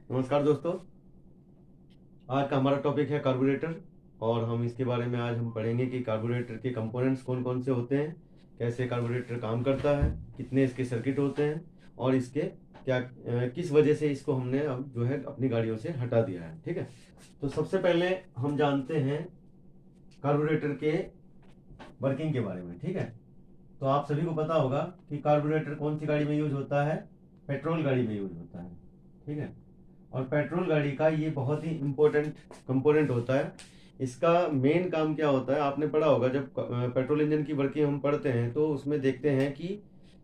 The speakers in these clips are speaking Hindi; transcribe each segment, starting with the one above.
नमस्कार दोस्तों। आज का हमारा टॉपिक है कार्बोरेटर। और हम इसके बारे में आज हम पढ़ेंगे कि कार्बोरेटर के कंपोनेंट्स कौन कौन से होते हैं, कैसे कार्बोरेटर काम करता है, कितने इसके सर्किट होते हैं और इसके क्या किस वजह से इसको हमने अब जो है अपनी गाड़ियों से हटा दिया है। ठीक है, तो सबसे पहले हम जानते हैं कार्बोरेटर के वर्किंग के बारे में। ठीक है, तो आप सभी को पता होगा कि कार्बोरेटर कौन सी गाड़ी में यूज होता है, पेट्रोल गाड़ी में यूज होता है। ठीक है, और पेट्रोल गाड़ी का ये बहुत ही इम्पोर्टेंट कंपोनेंट होता है। इसका मेन काम क्या होता है, आपने पढ़ा होगा जब पेट्रोल इंजन की वर्किंग हम पढ़ते हैं तो उसमें देखते हैं कि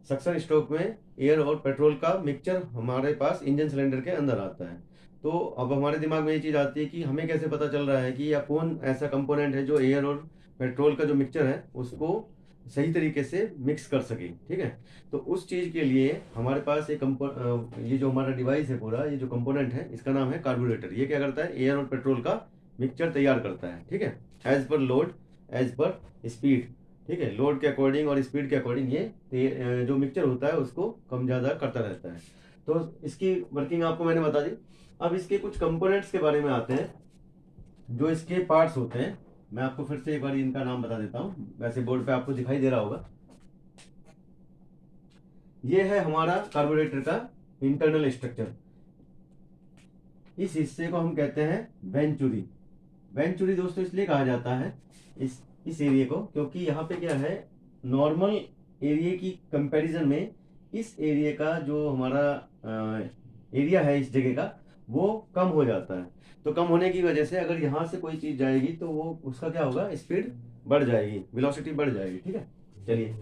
सक्शन स्ट्रोक में एयर और पेट्रोल का मिक्सचर हमारे पास इंजन सिलेंडर के अंदर आता है। तो अब हमारे दिमाग में ये चीज़ आती है कि हमें कैसे पता चल रहा है कि या कौन ऐसा कंपोनेंट है जो एयर और पेट्रोल का जो मिक्सचर है उसको सही तरीके से मिक्स कर सके। ठीक है, तो उस चीज़ के लिए हमारे पास एक ये जो हमारा डिवाइस है, पूरा ये जो कंपोनेंट है इसका नाम है कार्बोरेटर। ये क्या करता है, एयर और पेट्रोल का मिक्सचर तैयार करता है। ठीक है, as per load, as per speed. ठीक है, लोड के अकॉर्डिंग और स्पीड के अकॉर्डिंग ये जो मिक्सचर होता है उसको कम ज़्यादा करता रहता है। तो इसकी वर्किंग आपको मैंने बता दी। अब इसके कुछ कंपोनेंट्स के बारे में आते हैं, जो इसके पार्ट्स होते हैं। मैं आपको फिर से एक बार इनका नाम बता देता हूँ, वैसे बोर्ड पे आपको दिखाई दे रहा होगा। ये है हमारा कार्बोरेटर का इंटरनल स्ट्रक्चर। इस हिस्से को हम कहते हैं वेंचुरी। वेंचुरी दोस्तों इसलिए कहा जाता है इस एरिया को, क्योंकि यहाँ पे क्या है, नॉर्मल एरिया की कंपैरिजन में इस एरिया का जो हमारा एरिया है इस जगह का वो कम हो जाता है। तो कम होने की वजह से अगर यहाँ से कोई चीज जाएगी तो वो उसका क्या होगा, स्पीड बढ़ जाएगी, वेलोसिटी बढ़ जाएगी। ठीक है, चलिए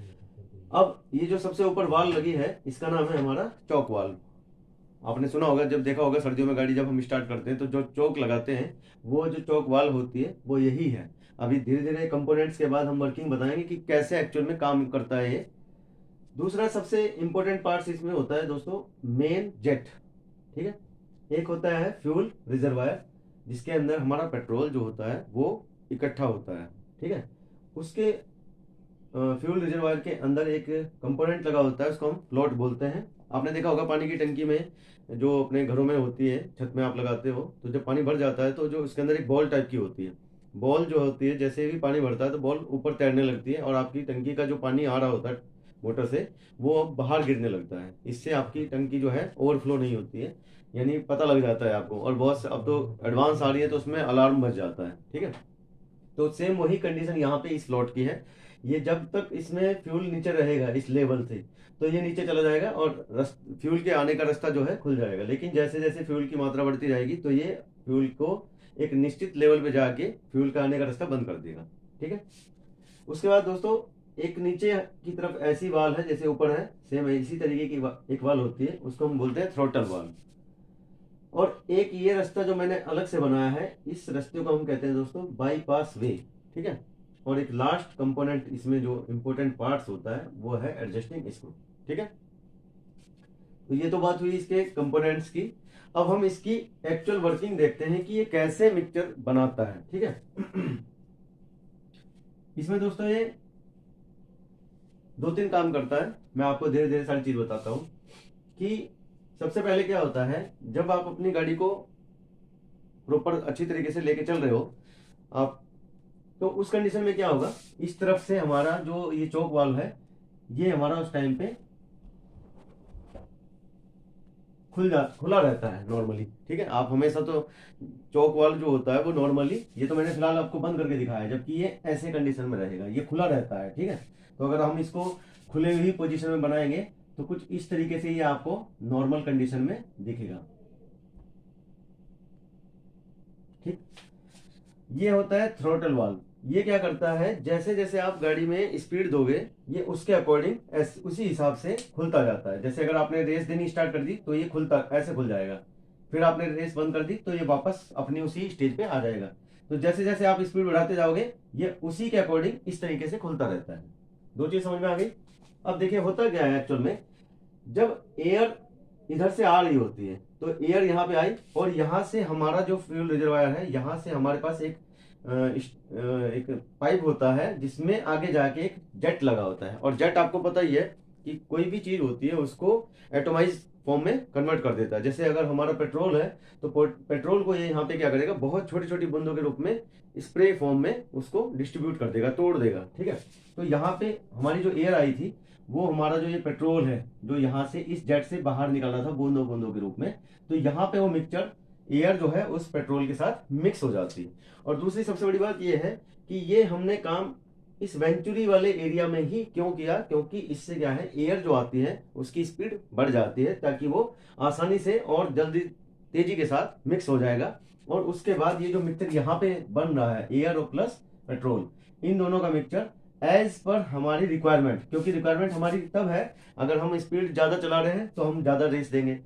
अब ये जो सबसे ऊपर वाल लगी है इसका नाम है हमारा चौक वाल। आपने सुना होगा, जब देखा होगा सर्दियों में गाड़ी जब हम स्टार्ट करते हैं तो जो चौक लगाते हैं वो जो चौक वाल होती है वो यही है। अभी धीरे धीरे कंपोनेंट्स के बाद हम वर्किंग बताएंगे कि कैसे एक्चुअल में काम करता है ये। दूसरा सबसे इंपॉर्टेंट पार्ट इसमें होता है दोस्तों मेन जेट। ठीक है, एक होता है फ्यूल रिजर्वायर जिसके अंदर हमारा पेट्रोल जो होता है वो इकट्ठा होता है। ठीक है, उसके फ्यूल रिजर्वायर के अंदर एक कंपोनेंट लगा होता है, उसको हम फ्लोट बोलते हैं। आपने देखा होगा पानी की टंकी में जो अपने घरों में होती है, छत में आप लगाते हो, तो जब पानी भर जाता है तो जो उसके अंदर एक बॉल टाइप की होती है, बॉल जो होती है जैसे ही पानी भरता है तो बॉल ऊपर तैरने लगती है और आपकी टंकी का जो पानी आ रहा होता है मोटर से वो बाहर गिरने लगता है। इससे आपकी टंकी जो है ओवरफ्लो नहीं होती है, यानी पता लग जाता है आपको। और बहुत अब तो एडवांस आ रही है तो उसमें अलार्म बज जाता है। ठीक है, तो सेम वही कंडीशन यहाँ पे इस प्लॉट की है। ये जब तक इसमें फ्यूल नीचे रहेगा इस लेवल से तो ये नीचे चला जाएगा और फ्यूल के आने का रास्ता जो है खुल जाएगा। लेकिन जैसे जैसे फ्यूल की मात्रा बढ़ती जाएगी तो ये फ्यूल को एक निश्चित लेवल पे जाके फ्यूल का आने का रास्ता बंद कर देगा। ठीक है, उसके बाद दोस्तों एक नीचे की तरफ ऐसी वाल है जैसे ऊपर है, सेम इसी तरीके की एक वाल होती है, उसको हम बोलते हैं थ्रोटल वाल। और एक ये रास्ता जो मैंने अलग से बनाया है, इस रास्ते को हम कहते हैं दोस्तों बाईपास वे। ठीक है, और एक लास्ट कंपोनेंट इसमें जो इंपॉर्टेंट पार्ट्स होता है वो है एडजस्टिंग स्क्रू। ठीक है, तो ये तो बात हुई इसके कंपोनेंट्स की। अब हम इसकी एक्चुअल वर्किंग देखते हैं कि ये कैसे मिक्सचर बनाता है। ठीक है, इसमें दोस्तों ये दो तीन काम करता है, मैं आपको धीरे धीरे सारी चीज बताता हूँ। कि सबसे पहले क्या होता है, जब आप अपनी गाड़ी को प्रॉपर अच्छी तरीके से लेके चल रहे हो आप, तो उस कंडीशन में क्या होगा, इस तरफ से हमारा जो ये चौक वाल्व है ये हमारा उस टाइम पे खुला रहता है नॉर्मली। ठीक है, आप हमेशा तो चौक वाल्व जो होता है वो नॉर्मली, ये तो मैंने फिलहाल आपको बंद करके दिखाया है, जबकि ये ऐसे कंडीशन में रहेगा, ये खुला रहता है। ठीक है, तो अगर हम इसको खुले हुई पोजीशन में बनाएंगे तो कुछ इस तरीके से ये आपको नॉर्मल कंडीशन में दिखेगा। ठीक, ये होता है थ्रोटल वाल्व। ये क्या करता है, जैसे जैसे आप गाड़ी में स्पीड दोगे ये उसके अकॉर्डिंग उसी हिसाब से खुलता जाता है। जैसे अगर आपने रेस देनी स्टार्ट कर दी तो ये खुलता ऐसे खुल जाएगा, फिर आपने रेस बंद कर दी तो ये वापस अपनी उसी स्टेज पे आ जाएगा। तो जैसे जैसे आप स्पीड बढ़ाते जाओगे ये उसी के अकॉर्डिंग इस तरीके से खुलता रहता है। दो चीज समझ में आ गई। अब देखिए होता क्या है एक्चुअल में, जब एयर इधर से आ रही होती है तो एयर यहाँ पे आई और यहाँ से हमारा जो फ्यूल रिजर्वायर है यहाँ से हमारे पास एक पाइप होता है जिसमें आगे जाके एक जेट लगा होता है। और जेट आपको पता ही है कि कोई भी चीज होती है उसको एटोमाइज फॉर्म में कन्वर्ट कर देता है। जैसे अगर हमारा पेट्रोल है तो पेट्रोल को ये यहाँ पे क्या करेगा, बहुत छोटी छोटी बूंदों के रूप में स्प्रे फॉर्म में उसको डिस्ट्रीब्यूट कर देगा, तोड़ देगा। ठीक है, तो यहाँ पे हमारी जो एयर आई थी वो हमारा जो ये पेट्रोल है जो यहाँ से इस जेट से बाहर निकला था बूंदों बूंदों के रूप में, तो यहाँ पे वो मिक्सचर एयर जो है उस पेट्रोल के साथ मिक्स हो जाती है। और दूसरी सबसे बड़ी बात ये है कि ये हमने काम इस वेंचुरी वाले एरिया में ही क्यों किया, क्योंकि इससे क्या है, एयर जो आती है उसकी स्पीड बढ़ जाती है ताकि वो आसानी से और जल्दी तेजी के साथ मिक्स हो जाएगा। और उसके बाद ये जो मिक्सचर यहाँ पे बन रहा है एयर और प्लस पेट्रोल, इन दोनों का मिक्सचर एज पर हमारी रिक्वायरमेंट, क्योंकि रिक्वायरमेंट हमारी तब है अगर हम स्पीड ज़्यादा चला रहे हैं तो हम ज़्यादा रेस देंगे,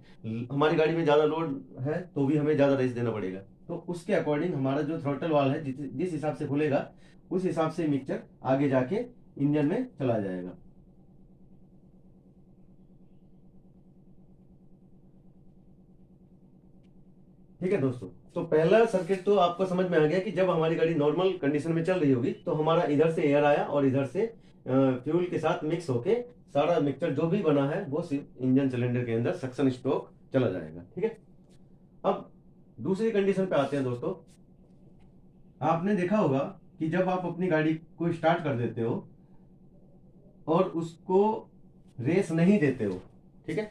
हमारी गाड़ी में ज़्यादा लोड है तो भी हमें ज़्यादा रेस देना पड़ेगा। तो उसके अकॉर्डिंग हमारा जो थ्रॉटल वाल्व है जिस हिसाब से खुलेगा उस हिसाब से मिक्सचर आगे जाके इंजन में चला जाएगा। ठीक है दोस्तों, तो पहला सर्किट तो आपको समझ में आ गया कि जब हमारी गाड़ी नॉर्मल कंडीशन में चल रही होगी तो हमारा इधर से एयर आया और इधर से फ्यूल के साथ मिक्स होके सारा मिक्सचर जो भी बना है वो सिर्फ इंजन सिलेंडर के अंदर सक्शन स्ट्रोक चला जाएगा। ठीक है, अब दूसरी कंडीशन पे आते हैं दोस्तों। आपने देखा होगा कि जब आप अपनी गाड़ी को स्टार्ट कर देते हो और उसको रेस नहीं देते हो, ठीक है,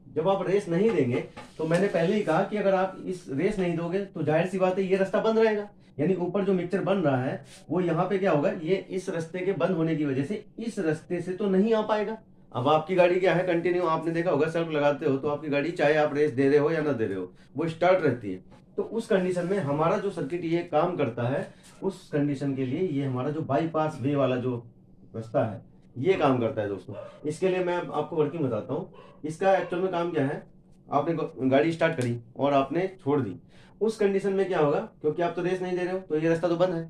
जब आप रेस नहीं देंगे तो मैंने पहले ही कहा कि अगर आप इस रेस नहीं दोगे तो जाहिर सी बात है ये रास्ता बंद रहेगा, यानी ऊपर जो मिक्सचर बन रहा है वो यहाँ पे क्या होगा, ये इस रास्ते के बंद होने की वजह से इस रास्ते से तो नहीं आ पाएगा। अब आपकी गाड़ी क्या है, कंटिन्यू आपने देखा होगा सेल्फ लगाते हो तो आपकी गाड़ी चाहे आप रेस दे रहे हो या ना दे रहे हो वो स्टार्ट रहती है। तो उस कंडीशन में हमारा जो सर्किट ये काम करता है, उस कंडीशन के लिए ये हमारा जो बाईपास वे वाला जो रास्ता है ये काम करता है दोस्तों। इसके लिए मैं आपको वर्किंग बताता हूँ। इसका एक्चुअल में काम क्या है, आपने गाड़ी स्टार्ट करी और आपने छोड़ दी, उस कंडीशन में क्या होगा, क्योंकि आप तो रेस नहीं दे रहे हो तो ये रास्ता तो बंद है।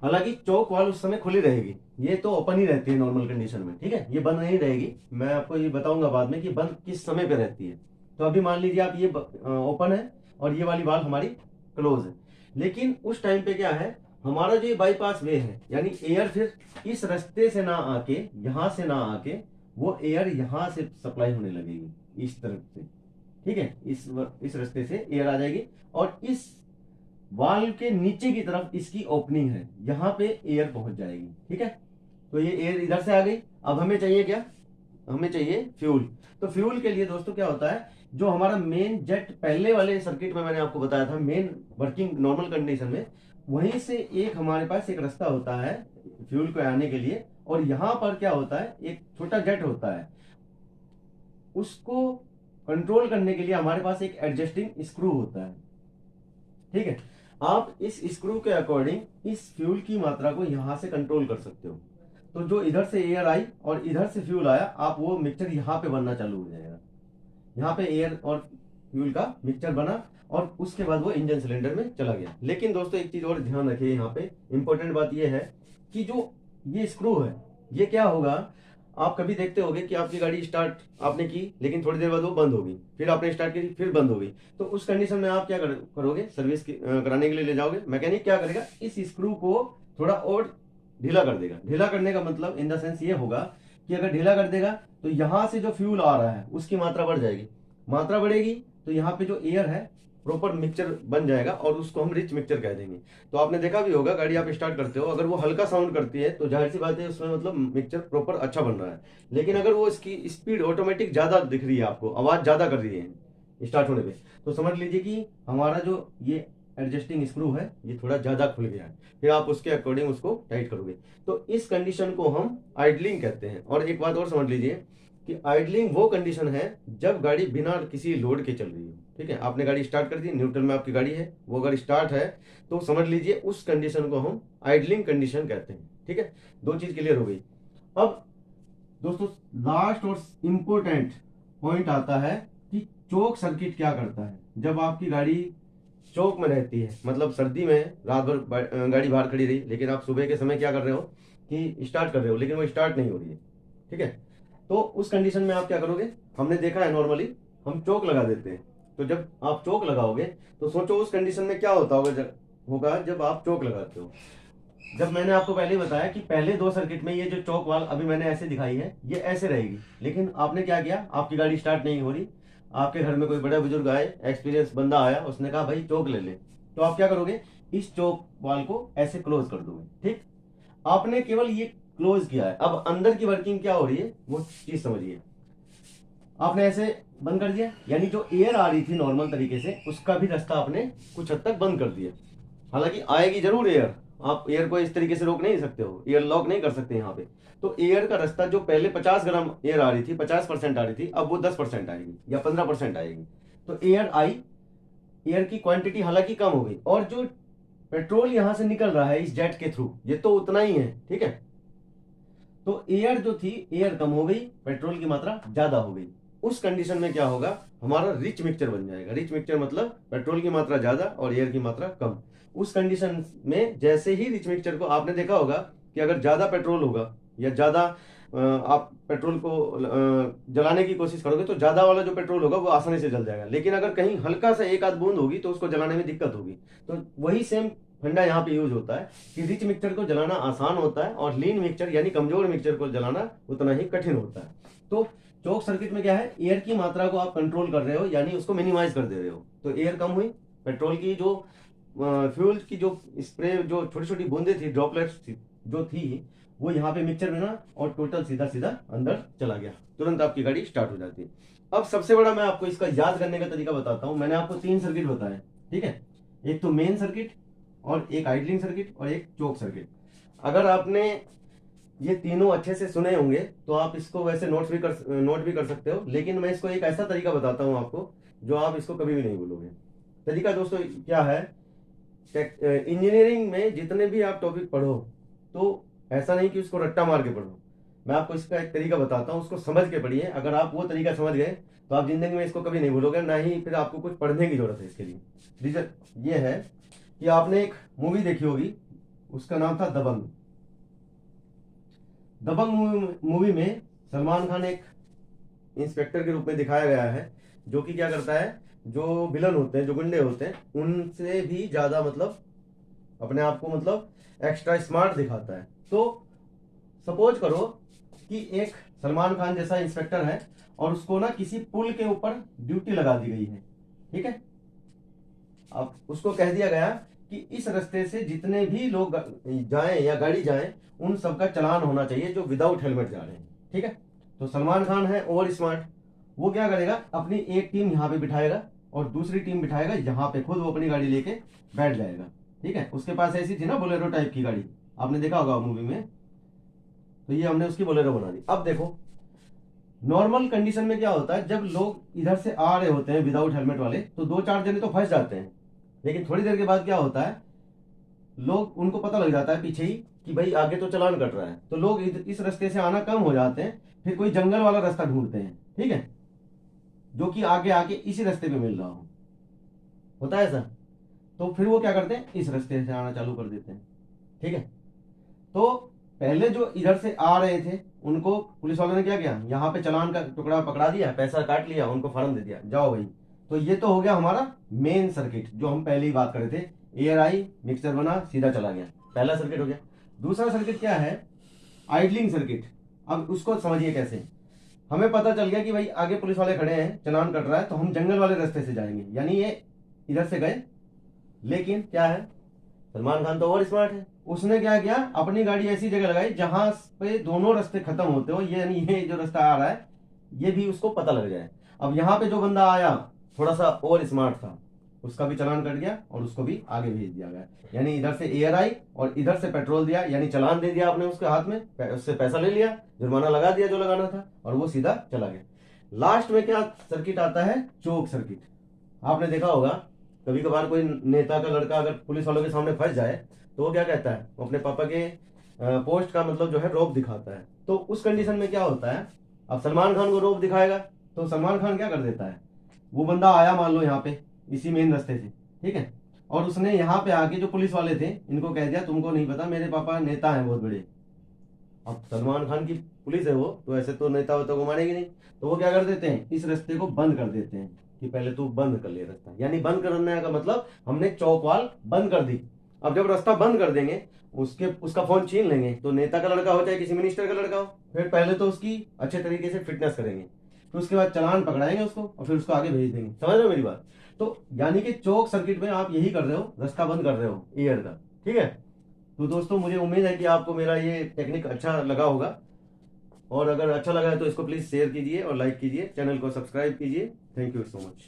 हालांकि चौक वाल उस समय खुली रहेगी, ये तो ओपन ही रहती है नॉर्मल कंडीशन में, ठीक है, ये बंद नहीं रहेगी। मैं आपको ये बताऊंगा बाद में कि बंद किस समय पे रहती है। तो अभी मान लीजिए आप ये ओपन है और ये वाली वाल हमारी क्लोज है, लेकिन उस टाइम पे क्या है, हमारा जो ये बाईपास वे है यानी एयर फिर इस रास्ते से ना आके यहां से ना आके वो एयर यहां से सप्लाई होने लगेगी इस तरफ से। ठीक है, इस रास्ते से एयर आ जाएगी और इस वाल्व के नीचे की तरफ इसकी ओपनिंग है, यहां पे एयर पहुंच जाएगी। ठीक है, तो ये एयर इधर से आ गई। अब हमें चाहिए क्या, हमें चाहिए फ्यूल। तो फ्यूल के लिए दोस्तों क्या होता है, जो हमारा मेन जेट पहले वाले सर्किट में मैंने आपको बताया था मेन वर्किंग नॉर्मल कंडीशन में, वहीं से एक हमारे पास एक रास्ता होता है फ्यूल को आने के लिए, और यहां पर क्या होता है, एक छोटा जेट होता है, उसको कंट्रोल करने के लिए हमारे पास एक एडजस्टिंग स्क्रू होता है। ठीक है, आप इस स्क्रू के अकॉर्डिंग इस फ्यूल की मात्रा को यहां से कंट्रोल कर सकते हो। तो जो इधर से एयर आई और इधर से फ्यूल आया, आप वो मिक्सचर यहाँ पे बनना चालू हो जाएगा। यहाँ पे एयर और फ्यूल का मिक्सचर बना और उसके बाद वो इंजन सिलेंडर में चला गया। लेकिन दोस्तों एक चीज और ध्यान रखिए, यहाँ पे इंपॉर्टेंट बात ये है कि जो ये स्क्रू है ये क्या होगा, आप कभी देखते होंगे कि आपकी गाड़ी स्टार्ट आपने की लेकिन थोड़ी देर बाद वो बंद होगी, फिर आपने स्टार्ट की फिर बंद होगी। तो उस कंडीशन में आप क्या करोगे, सर्विस कराने के लिए ले जाओगे, मैकेनिक क्या करेगा, इस स्क्रू को थोड़ा और ढीला कर देगा। ढीला करने का मतलब इन द सेंस ये होगा कि अगर ढीला कर देगा तो यहां से जो फ्यूल आ रहा है उसकी मात्रा बढ़ जाएगी, मात्रा बढ़ेगी तो यहाँ पे जो एयर है प्रॉपर मिक्सचर बन जाएगा और उसको हम रिच मिक्सचर कह देंगे। तो आपने देखा भी होगा गाड़ी आप स्टार्ट करते हो, अगर वो हल्का साउंड करती है तो जाहिर सी बात है उसमें मतलब मिक्सचर प्रॉपर अच्छा बन रहा है। लेकिन अगर वो इसकी स्पीड ऑटोमेटिक ज्यादा दिख रही है, आपको आवाज ज्यादा कर रही है स्टार्ट होने पे, तो समझ लीजिए कि हमारा जो ये एडजस्टिंग स्क्रू है ये थोड़ा ज्यादा खुल गया है, फिर आप उसके अकॉर्डिंग उसको टाइट करोगे। तो इस कंडीशन को हम आइडलिंग कहते हैं। और एक बात और समझ लीजिए कि आइडलिंग वो कंडीशन है जब गाड़ी बिना किसी लोड के चल रही है। ठीक है, आपने गाड़ी स्टार्ट कर दी, न्यूट्रल में आपकी गाड़ी है, वो अगर स्टार्ट है तो समझ लीजिए उस कंडीशन को हम आइडलिंग कंडीशन कहते हैं। ठीक है, दो चीज क्लियर हो गई। अब दोस्तों लास्ट और इम्पोर्टेंट पॉइंट आता है कि चोक सर्किट क्या करता है। जब आपकी गाड़ी चौक में रहती है, मतलब सर्दी में रात भर गाड़ी बाहर खड़ी रही, लेकिन आप सुबह के समय क्या कर रहे हो कि स्टार्ट कर रहे हो लेकिन वो स्टार्ट नहीं हो रही है। ठीक है, तो उस कंडीशन में आप क्या करोगे, हमने देखा है नॉर्मली हम चौक लगा देते हैं। तो जब आप चौक लगाओगे तो सोचो उस कंडीशन में क्या होता होगा जब आप चौक लगाते हो। जब मैंने आपको पहले ही बताया कि पहले दो सर्किट में ये जो चौक वाल अभी मैंने ऐसे दिखाई है ये ऐसे रहेगी, लेकिन आपने क्या किया, आपकी गाड़ी स्टार्ट नहीं हो रही, आपके घर में कोई बड़ा बुजुर्ग आए, एक्सपीरियंस बंदा आया, उसने कहा भाई चौक ले ले, तो आप क्या करोगे, इस चौक वाल को ऐसे क्लोज कर दोगे। ठीक, आपने केवल ये क्लोज किया है। अब अंदर की वर्किंग क्या हो रही है वो चीज समझिए। आपने ऐसे बंद कर दिया, यानी जो एयर आ रही थी नॉर्मल तरीके से, उसका भी रास्ता आपने कुछ हद तक बंद कर दिया। हालांकि आएगी जरूर एयर, आप एयर को इस तरीके से रोक नहीं सकते हो, एयर लॉक नहीं कर सकते यहाँ पे। तो एयर का रास्ता जो पहले 50 ग्राम एयर आ रही थी, 50% आ रही थी, अब वो 10% आएगी या 15% आएगी। तो एयर आई, एयर की क्वांटिटी हालांकि कम हो गई, और जो पेट्रोल यहां से निकल रहा है इस जेट के थ्रू, ये तो उतना ही है। ठीक है, तो एयर जो थी, एयर कम हो गई, पेट्रोल की मात्रा ज्यादा हो गई। उस कंडीशन में क्या होगा, हमारा रिच मिक्सचर बन जाएगा। रिच मिक्सचर मतलब पेट्रोल की मात्रा ज्यादा और एयर की मात्रा कम। उस कंडीशन में जैसे ही रिच मिक्सचर को, आपने देखा होगा कि अगर ज्यादा पेट्रोल होगा या ज्यादा आप पेट्रोल को जलाने की कोशिश करोगे, तो ज्यादा वाला जो पेट्रोल होगा वो आसानी से जल जाएगा। लेकिन अगर कहीं हल्का सा एक आध बूंद होगी तो उसको जलाने में दिक्कत होगी। तो वही सेम फंडा यहाँ पे यूज होता है कि रिच मिक्सचर को जलाना आसान होता है और लीन मिक्सचर यानी कमजोर मिक्सचर को जलाना उतना ही कठिन होता है। तो चोक सर्किट में क्या है, एयर की मात्रा को आप कंट्रोल कर रहे हो, यानी उसको मिनिमाइज कर दे रहे हो। तो एयर कम हुई, पेट्रोल की जो फ्यूल की जो स्प्रे, जो छोटी छोटी बूंदे थी, ड्रॉपलेट्स थी, जो थी वो यहाँ पे मिक्सचर में ना, और टोटल सीधा सीधा अंदर चला गया, तुरंत आपकी गाड़ी स्टार्ट हो जाती है। अब सबसे बड़ा मैं आपको इसका याद करने का तरीका बताता हूँ। मैंने आपको 3 सर्किट बताए, ठीक है, एक तो मेन सर्किट और एक आइडलिंग सर्किट और एक चोक सर्किट। अगर आपने ये तीनों अच्छे से सुने होंगे तो आप इसको वैसे नोट भी कर सकते हो, लेकिन मैं इसको एक ऐसा तरीका बताता हूँ आपको जो आप इसको कभी भी नहीं भूलोगे। तरीका दोस्तों क्या है, इंजीनियरिंग में जितने भी आप टॉपिक पढ़ो तो ऐसा नहीं कि उसको रट्टा मार के पढ़ो। मैं आपको इसका एक तरीका बताता हूँ, उसको समझ के पढ़िए। अगर आप वो तरीका समझ गए तो आप जिंदगी में इसको कभी नहीं भूलोगे, ना ही फिर आपको कुछ पढ़ने की जरूरत है इसके लिए। रीजन ये है कि आपने एक मूवी देखी होगी, उसका नाम था दबंग। दबंग मूवी में सलमान खान एक इंस्पेक्टर के रूप में दिखाया गया है, जो कि क्या करता है, जो विलन होते हैं, जो गुंडे होते हैं, उनसे भी ज्यादा मतलब अपने आप को मतलब एक्स्ट्रा स्मार्ट दिखाता है। तो सपोज करो कि एक सलमान खान जैसा इंस्पेक्टर है और उसको ना किसी पुल के ऊपर ड्यूटी लगा दी गई है, ठीक है। अब उसको कह दिया गया कि इस रास्ते से जितने भी लोग जाएं या गाड़ी जाएं, उन सबका चालान होना चाहिए जो विदाउट हेलमेट जा रहे हैं, ठीक है। तो सलमान खान है ओवर स्मार्ट, वो क्या करेगा, अपनी एक टीम यहाँ पे बिठाएगा और दूसरी टीम बिठाएगा यहाँ पे, खुद वो अपनी गाड़ी लेके बैठ जाएगा, ठीक है। उसके पास ऐसी थी ना बोलेरो टाइप की गाड़ी, आपने देखा होगा मूवी में, तो ये हमने उसकी बोलेरो बना दी। अब देखो नॉर्मल कंडीशन में क्या होता है, जब लोग इधर से आ रहे होते हैं विदाउट हेलमेट वाले, तो 2-4 जने तो फंस जाते हैं। लेकिन थोड़ी देर के बाद क्या होता है, लोग, उनको पता लग जाता है पीछे ही कि भाई आगे तो चालान कट रहा है, तो लोग इस रास्ते से आना कम हो जाते हैं, फिर कोई जंगल वाला रास्ता ढूंढते हैं, ठीक है, जो कि आगे आके इसी रास्ते पे मिल रहा हो, होता है ऐसा। तो फिर वो क्या करते हैं, इस रास्ते से आना चालू कर देते हैं, ठीक है। तो पहले जो इधर से आ रहे थे उनको पुलिस वालों ने क्या किया, यहाँ पे चालान का टुकड़ा पकड़ा दिया, पैसा काट लिया, उनको फॉर्म दे दिया, जाओ भाई। तो ये तो हो गया हमारा मेन सर्किट, जो हम पहले ही बात कर रहे थे, एयर आई, मिक्सर बना, सीधा चला गया, पहला सर्किट हो गया। दूसरा सर्किट क्या है, आइडलिंग सर्किट। अब उसको समझिए कैसे, हमें पता चल गया कि भाई आगे पुलिस वाले खड़े हैं, चालान कट रहा है, तो हम जंगल वाले रास्ते से जाएंगे, यानी ये इधर से गए। लेकिन क्या है, सलमान खान तो और स्मार्ट है, उसने क्या किया, अपनी गाड़ी ऐसी जगह लगाई जहां पे दोनों रास्ते खत्म होते हो, ये यानी ये जो रास्ता आ रहा है ये भी उसको पता लग जाए। अब यहाँ पे जो बंदा आया थोड़ा सा और स्मार्ट था, उसका भी चालान कट गया और उसको भी आगे भेज दिया गया, यानी इधर से एयर आई और इधर से पेट्रोल दिया, यानी चालान दे दिया आपने उसके हाथ में, उससे पैसा ले लिया, जुर्माना लगा दिया जो लगाना था, और वो सीधा चला गया। लास्ट में क्या सर्किट आता है, चोक सर्किट। आपने देखा होगा कभी कभार कोई नेता का लड़का अगर पुलिस वालों के सामने फंस जाए तो वो क्या कहता है, वो अपने पापा के पोस्ट का मतलब जो है रोब दिखाता है। तो उस कंडीशन में क्या होता है, अब सलमान खान को रोब दिखाएगा तो सलमान खान क्या कर देता है, वो बंदा आया मान लो यहाँ पे इसी मेन रास्ते से, ठीक है, और उसने यहाँ पे आके जो पुलिस वाले थे इनको कह दिया तुमको नहीं पता मेरे पापा नेता हैं बहुत बड़े। अब सलमान खान की पुलिस है वो, तो ऐसे तो नेता होता को मानेगी नहीं, तो वो क्या कर देते हैं, इस रास्ते को बंद कर देते हैं कि पहले तू बंद कर ले रास्ता, यानी बंद करने का मतलब हमने चौकवाल बंद कर दी। अब जब रास्ता बंद कर देंगे उसका फोन छीन लेंगे, तो नेता का लड़का हो चाहे किसी मिनिस्टर का लड़का हो, फिर पहले तो उसकी अच्छे तरीके से फिटनेस करेंगे, फिर उसके बाद चालान पकड़ाएंगे उसको और फिर उसको आगे भेज देंगे। समझ रहे हो मेरी बात? तो यानी कि चौक सर्किट में आप यही कर रहे हो, रास्ता बंद कर रहे हो एयर का। ठीक है, तो दोस्तों मुझे उम्मीद है कि आपको मेरा ये टेक्निक अच्छा लगा होगा, और अगर अच्छा लगा है तो इसको प्लीज शेयर कीजिए और लाइक कीजिए, चैनल को सब्सक्राइब कीजिए। Thank you so much.